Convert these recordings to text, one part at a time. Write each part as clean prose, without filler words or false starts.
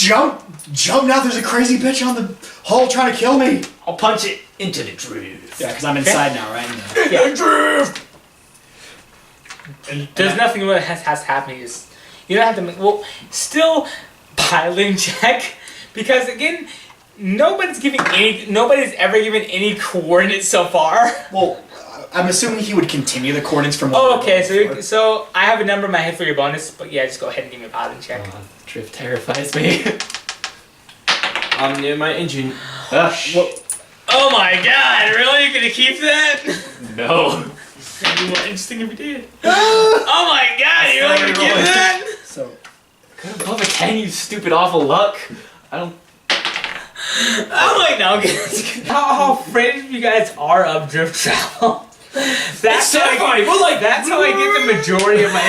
Jump now, there's a crazy bitch on the hull trying to kill me. I'll punch it into the drift. Yeah, because I'm inside now, right? Yeah. Drift! There's nothing really has to happen. You don't have to make... Well, still piling check. Because, again, nobody's ever given any coordinates so far. Well, I'm assuming he would continue the coordinates from... Oh, okay. So I have a number in my head for your bonus. But yeah, just go ahead and give me a piling check. Drift terrifies me. I'm near my engine. Oh my god, really? You're gonna keep that? No. It'd be more interesting if you did. Oh my god, you're really gonna keep that? So... Could have above a 10, you stupid awful luck. I don't... Oh my no, how afraid you guys are of drift travel. That's terrifying. That's how I get the majority of my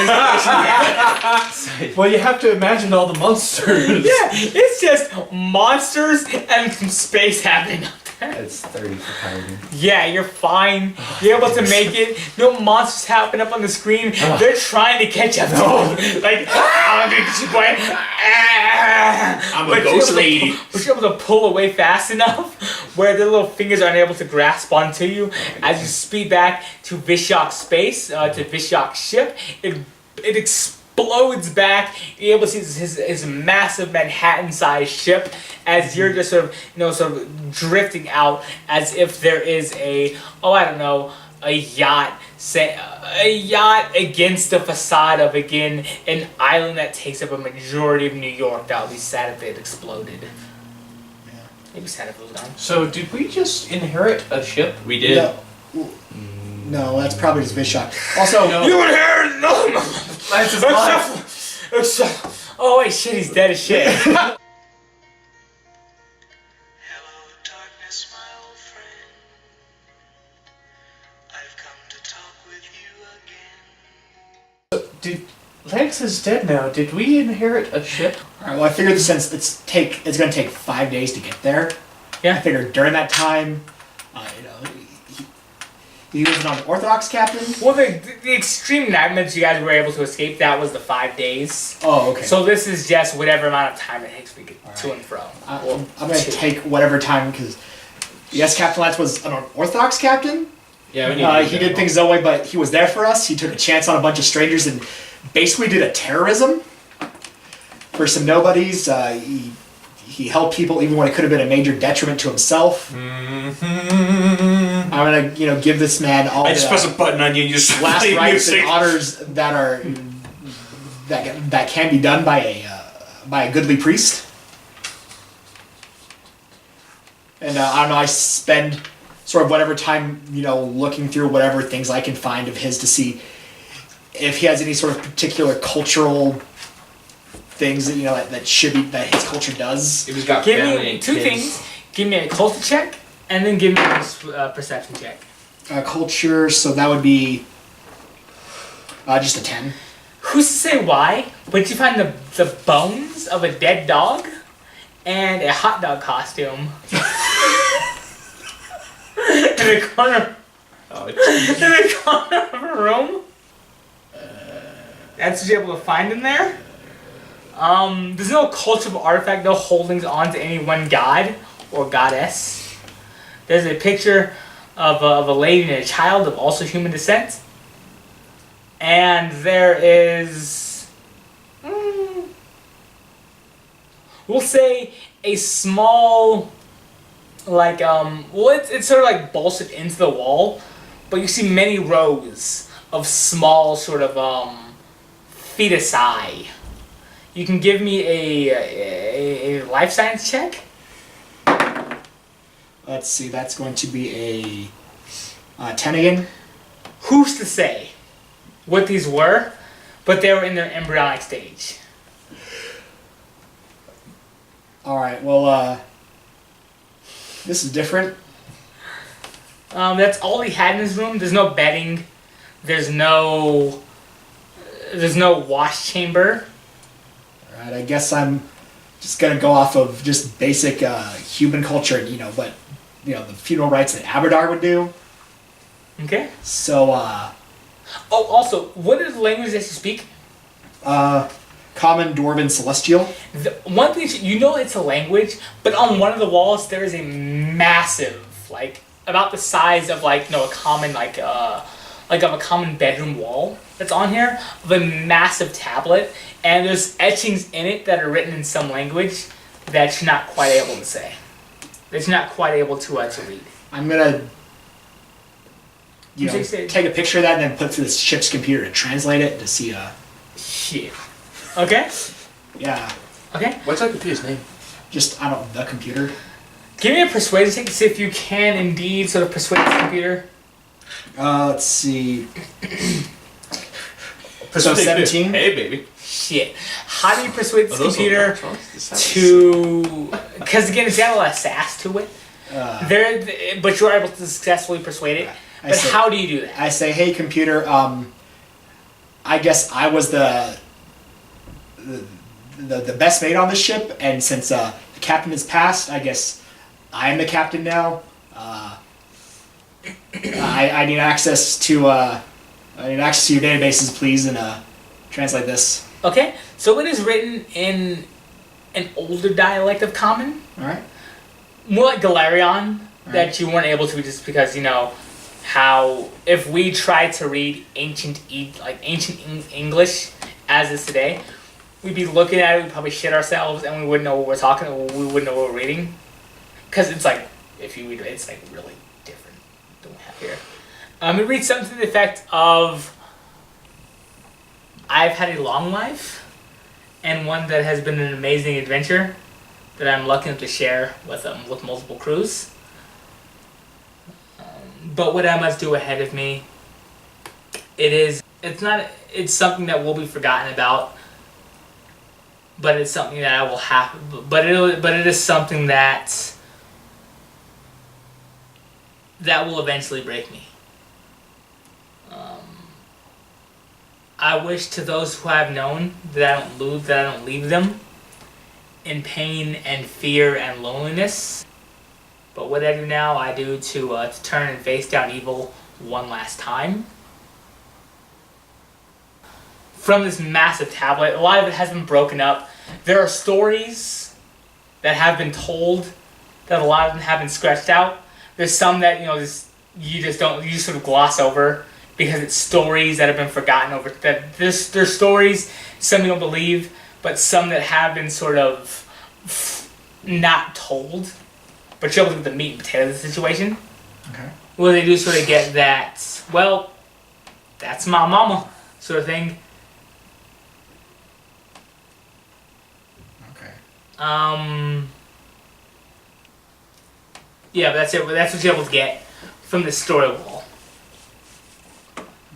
inspiration. Well, you have to imagine all the monsters. Yeah, it's just monsters and some space happening up there. It's 30 for piloting. Yeah, you're fine. You're able to make it. No monsters happen up on the screen. They're trying to catch up to you. Like, I'm gonna get you, boy. I'm a ghost lady. But you're able to pull away fast enough where their little fingers aren't able to grasp onto you. As you speed back to Vishok's space, to Vishok's ship, it explodes back. You're able to see his massive Manhattan-sized ship as you're just sort of drifting out as if there is a yacht. A yacht against the facade of, again, an island that takes up a majority of New York. That would be sad if it exploded. Yeah. Maybe sad if it was gone. So, did we just inherit a ship? We did. No, that's probably just Vishok. Also, You inherit no. That's his life. Oh wait, shit, he's dead as shit. Hello, darkness, my old friend. I've come to talk with you again. Did Lance is dead now? Did we inherit a ship? Alright, well, I figured since it's going to take 5 days to get there. Yeah. I figured during that time, he was an unorthodox captain. Well, the extreme nightmares you guys were able to escape, that was the 5 days. Oh, okay. So this is just whatever amount of time it takes to get to and fro. I'm going to take whatever time, because yes, Captain Lance was an unorthodox captain. Yeah, he did things his own way, but he was there for us. He took a chance on a bunch of strangers and basically did a terrorism for some nobodies. He helped people even when it could have been a major detriment to himself. I'm gonna, give this man all I just press a button on you and you just last play rites music. and honors that can be done by a goodly priest. And I don't know. I spend sort of whatever time looking through whatever things I can find of his to see if he has any sort of particular cultural things that that his culture does. It was got Give me two things. Give me a culture check, and then give me a perception check. Culture, so that would be just a 10. Who's to say why? But you find the bones of a dead dog and a hot dog costume in the corner. In the corner of a room. That's what you're able to find in there. There's no cultural artifact, no holdings onto any one god or goddess. There's a picture of a lady and a child of also human descent. And there is, we'll say, a small, it's sort of like bolstered into the wall, but you see many rows of small sort of fetusi. You can give me a life science check. Let's see, that's going to be a 10 again. Who's to say what these were, but they were in their embryonic stage. Alright, well, this is different. That's all he had in his room. There's no bedding. There's no wash chamber. Alright, I guess I'm just gonna go off of just basic human culture and what the funeral rites that Aberdar would do. Okay. So oh, also, what is the language that you speak? Common, Dwarven, Celestial. One thing, it's a language, but on one of the walls there is a massive, like about the size of a common of a common bedroom wall that's on here, of a massive tablet, and there's etchings in it that are written in some language that you're not quite able to say. That you're not quite able to read. I'm gonna take a picture of that and then put it through the ship's computer to translate it to see Shit. Okay? Yeah. Okay? What's that computer's name? Just the computer. Give me a persuasion check to see if you can indeed sort of persuade the computer. Let's see. So 17. Hey, baby. Shit. How do you persuade this computer to... Because again, it's got a lot of sass to it. But you're able to successfully persuade it. But how do you do that? I say, hey computer, I guess I was the best mate on the ship, and since the captain has passed, I guess I am the captain now. I need access to your databases, please, and translate this. Okay, so it is written in an older dialect of Common. All right. More like Galarian, that you weren't able to just because, how if we tried to read ancient English as is today, we'd be looking at it, we'd probably shit ourselves, and we wouldn't know what we're talking, or we wouldn't know what we're reading. Because it's if you read it, it's really different than we have here. It reads something to the effect of, I've had a long life, and one that has been an amazing adventure that I'm lucky enough to share with multiple crews. But what I must do ahead of me, it's something that will be forgotten about, but it's something that I will have, but it is something that will eventually break me. I wish to those who I've known that I don't leave them in pain and fear and loneliness. But what I do now, I do to turn and face down evil one last time. From this massive tablet, a lot of it has been broken up. There are stories that have been told that a lot of them have been scratched out. There's some that you just sort of gloss over because it's stories that have been forgotten over. There's stories some you don't believe, but some that have been sort of not told. But you're able to get the meat and potatoes of the situation. Okay. Well, they do sort of get that, well, that's my mama sort of thing. Okay. Yeah, but that's it. That's what you're able to get from the story wall.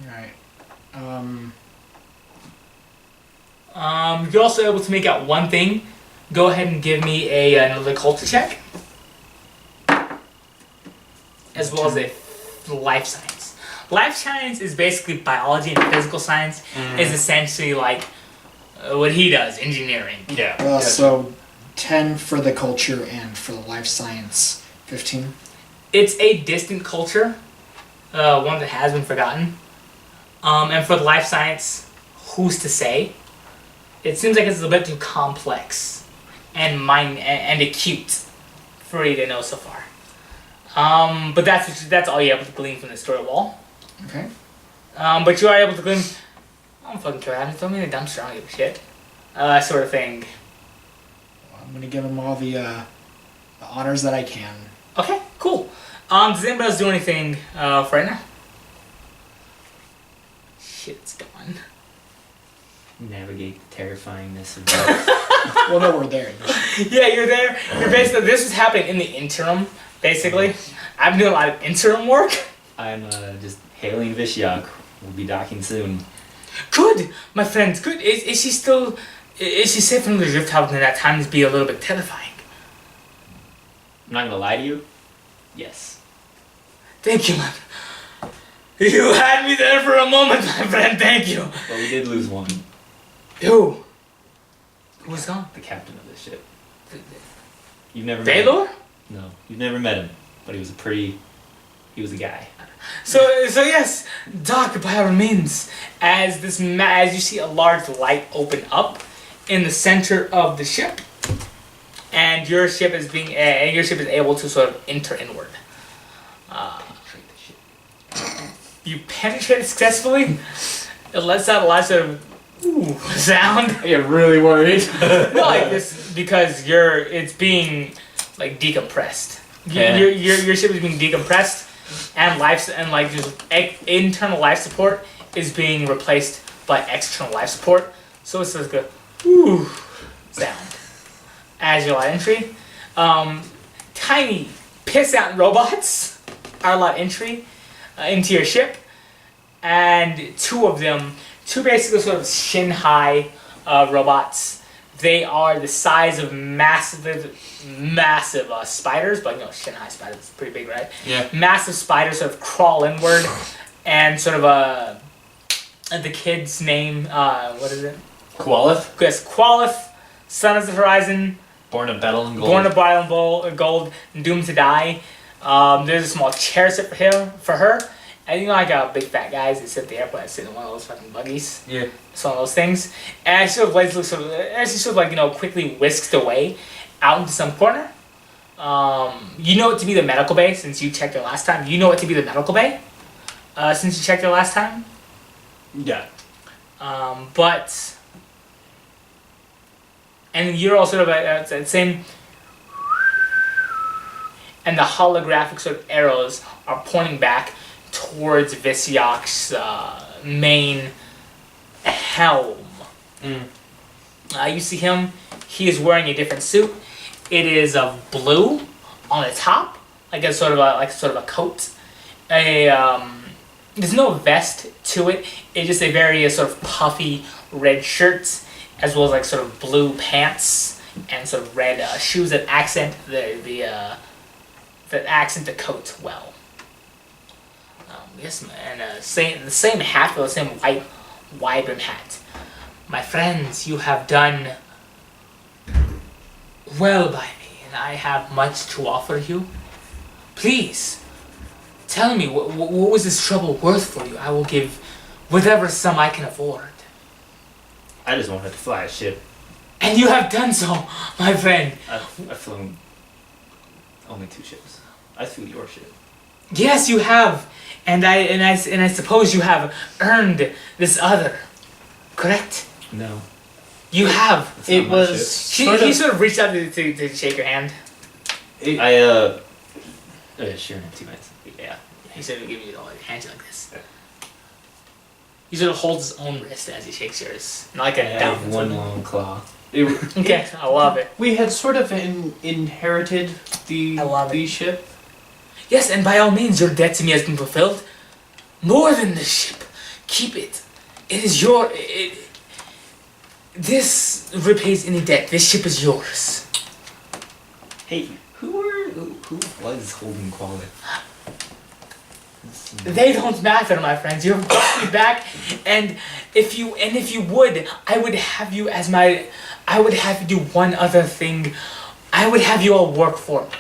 Alright. You're also able to make out one thing. Go ahead and give me another culture check. As well as a life science. Life science is basically biology, and physical science is essentially what he does, engineering. Yeah. So 10 for the culture, and for the life science, 15. It's a distant culture, one that has been forgotten. And for the life science, who's to say? It seems like it's a bit too complex and acute for you to know so far. But that's all you're able to glean from the story wall. Okay. But you are able to glean. I don't fucking care. Throw me in a dumpster. I don't give a shit. Sort of thing. Well, I'm gonna give him all the honors that I can. Okay, cool. Does anybody else do anything for right now? Shit, it's gone. Navigate the terrifyingness of death. Well, no, we're there. Yeah, you're there. You're basically. This is happening in the interim. Basically, I've been doing a lot of interim work. I'm just hailing Vishyok. We'll be docking soon. Good, my friend. Good. Is she still? Is she safe from the drift house? And at times be a little bit terrifying. I'm not gonna lie to you. Yes. Thank you, man. You had me there for a moment, my friend. Thank you. But we did lose one. Who? Who was gone? The captain of this ship. You've never met him. Baylor? No, you've never met him. But he was a guy. So yes, Doc, by all means, as you see a large light open up, in the center of the ship, and your ship is able to sort of enter inward. You penetrate it successfully. It lets out a lot of ooh sound. I get really worried. Not like this because it's being like decompressed. Yeah. Your ship is being decompressed, and just internal life support is being replaced by external life support. So it's like a ooh sound as your light entry. Tiny piss out robots are lot entry into your ship, and two basically sort of shin high robots. They are the size of massive spiders, but shin high spiders is pretty big, right? Yeah. Massive spiders sort of crawl inward, and sort of the kid's name, what is it? Qualith? Yes, Qualith, Son of the Horizon, Born of Battle and Gold. Born of Battle and Gold, Doomed to Die. There's a small chair set for her. And like big fat guys that sit at the airport and sit in one of those fucking buggies. Yeah. It's one of those things. And she quickly whisked away out into some corner. You know it to be the medical bay since you checked it last time. You know it to be the medical bay since you checked it last time. Yeah. And you're all sort of at the same. And the holographic sort of arrows are pointing back towards Visyak's main helm. You see him. He is wearing a different suit. It is blue on the top, like a sort of a coat. There's no vest to it. It's just a very sort of puffy red shirt, as well as like sort of blue pants and sort of red shoes that accent the coat well. Yes, and the same hat, the same white wide-brim hat. My friends, you have done well by me, and I have much to offer you. Please, tell me, what was this trouble worth for you? I will give whatever sum I can afford. I just wanted to fly a ship. And you have done so, my friend. I've flown only 2 ships. I flew your ship. Yes, you have. And I suppose you have earned this other, correct? No. You have. It was. He sort of reached out to shake your hand. Sure, in 2 minutes. Yeah. He sort of gives you a handshake like this. He sort of holds his own wrist as he shakes yours, not like a down. One long claw. Okay, I love it. We had sort of inherited the ship. Yes, and by all means, your debt to me has been fulfilled. More than the ship. Keep it. It is your... This repays any debt. This ship is yours. Hey, who was holding Qualith? They don't matter, my friends. You're me back, and if you would, I would have you do one other thing. I would have you all work for me.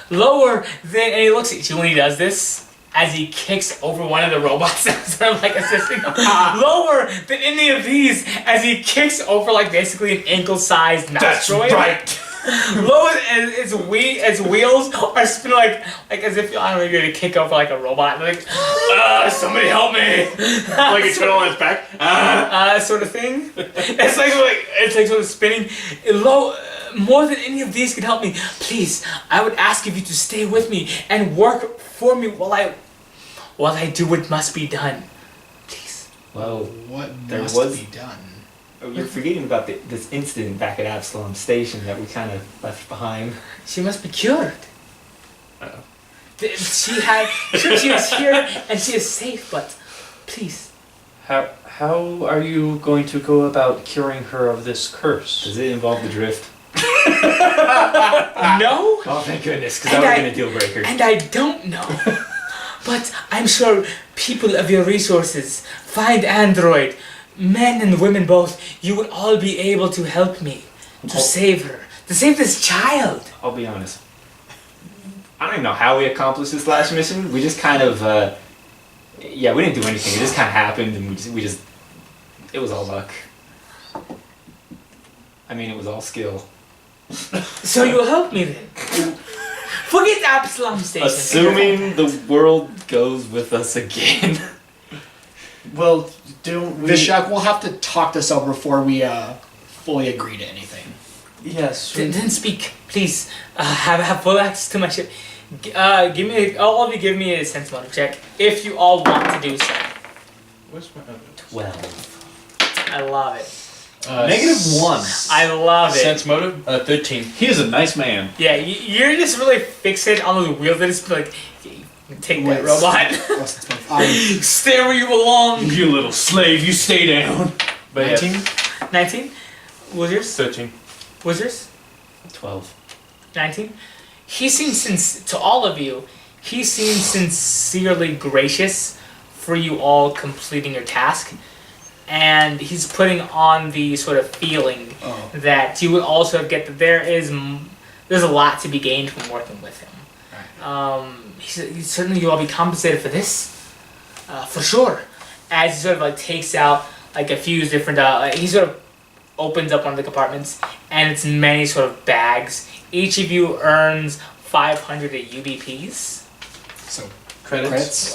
Lower than, and he looks at you when he does this, as he kicks over one of the robots that's sort of like assisting him. Lower than any of these, as he kicks over like basically an ankle-sized mouse droid. Right. Lower and its wheels are spinning like as if I don't know, you're gonna kick over like a robot, like somebody help me, Like a turtle on its back. sort of thing. It's like sort of spinning. More than any of these can help me. Please, I would ask of you to stay with me and work for me while I do what must be done. Please. Well, What there must was- be done? oh, you're forgetting about this incident back at Absalom Station that we kind of left behind. She must be cured. Uh-oh. She is here and she is safe, but please. How are you going to go about curing her of this curse? Does it involve the drift? No? Oh, thank goodness, because And that would I- have been a deal breaker. And I don't know. But I'm sure people of your resources, find Android, men and women both, you would all be able to help me to save her. To save this child. I'll be honest. I don't even know how we accomplished this last mission. We just kind of, we didn't do anything. It just kind of happened, and we just, it was all luck. I mean, it was all skill. So you'll help me then. Forget Absalom Station. Assuming the world goes with us again. Well, don't we... Vishak, we'll have to talk this over before we fully agree to anything. Yes. Then speak, please. Have full access to my ship. All of you give me a sense motive check if you all want to do so. What's my... 12. I love it. -1. I love it. Sense motive? 13. He is a nice man. Yeah, you're just really fixated on those wheels that is like, take that robot. Stay where you belong. You little slave, you stay down. But 19? yes. 19? Wizards? 13. Wizards? 12. 19? He seems, to all of you, he seems sincerely gracious for you all completing your task. And he's putting on the sort of feeling that you would also get that there's a lot to be gained from working with him. Certainly you'll all be compensated for this, for sure. As he sort of like takes out like a few different, he sort of opens up one of the compartments, and it's many sort of bags. Each of you earns 500 UBPs. So, Credits?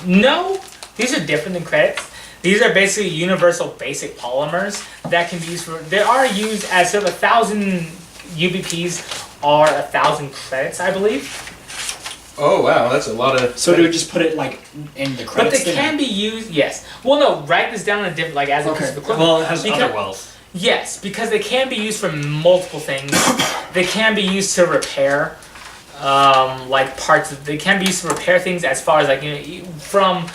No, these are different than credits. These are basically universal basic polymers that can be used for. They are used as sort of 1,000 UBPs are 1,000 credits, I believe. Oh wow, that's a lot of... So do we just put it like in the But credits? they can be used. Yes. Well, no. Write this down in a different, like as a piece of equipment. Well, it has Because- other wealth. Yes, because they can be used for multiple things. They can be used to repair, like parts of. They can be used to repair things as far as like from.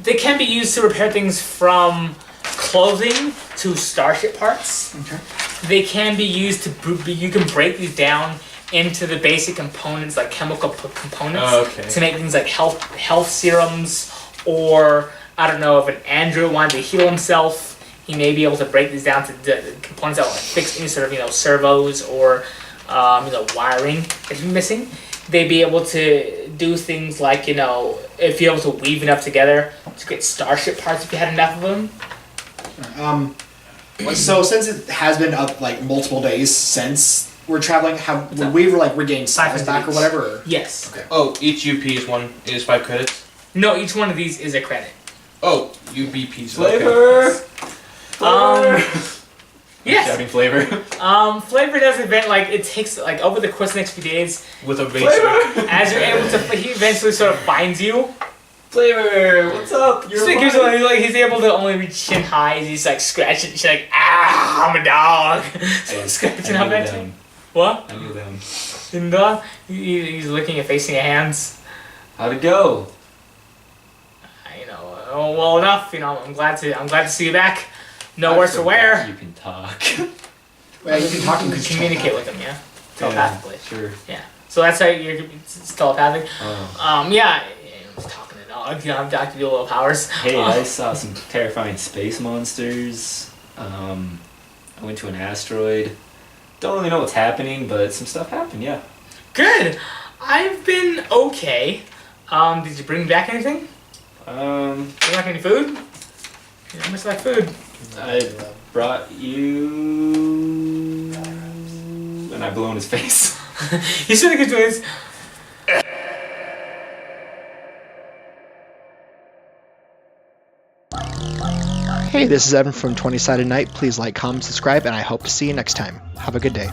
They can be used to repair things from clothing to starship parts. Okay. They can be used to. You can break these down into the basic components, like chemical components, to make things like health serums, or I don't know if an android wanted to heal himself. He may be able to break these down to the components that will fix any sort of servos or wiring that you're missing. They'd be able to do things like if you're able to weave enough together to get starship parts if you had enough of them. So since it has been up like multiple days since we're traveling, would we regain size back or whatever? Or? Yes. Okay. Oh, each UP is 5 credits? No, each one of these is a credit. Oh, UBPs. Flavor! Yes. Shouting flavor. Flavor does event it takes over the course of the next few days. With a basic. As you're able to, he eventually sort of finds you. Flavor! What's up? You're He's able to only reach chin high. He's scratching. She's like, I'm a dog. Scratching up at you. What? I knew them. And dog. He's licking and facing your hands. How'd it go? Well enough. I'm glad to see you back. No worse for wear. You can talk. Well, you can talk and You can communicate with him, yeah? Telepathically. Sure. Yeah. So that's how it's telepathic. Oh. Yeah. I'm just talking to dog. I'm Dr. Dual powers. Hey, I saw some terrifying space monsters. I went to an asteroid. Don't really know what's happening, but some stuff happened, yeah. Good. I've been okay. Did you bring back anything? You like any food? You don't much like food. I brought you... And I blew in his face. He's really good to his... Hey, this is Evan from 20 Sided Night. Please like, comment, subscribe, and I hope to see you next time. Have a good day.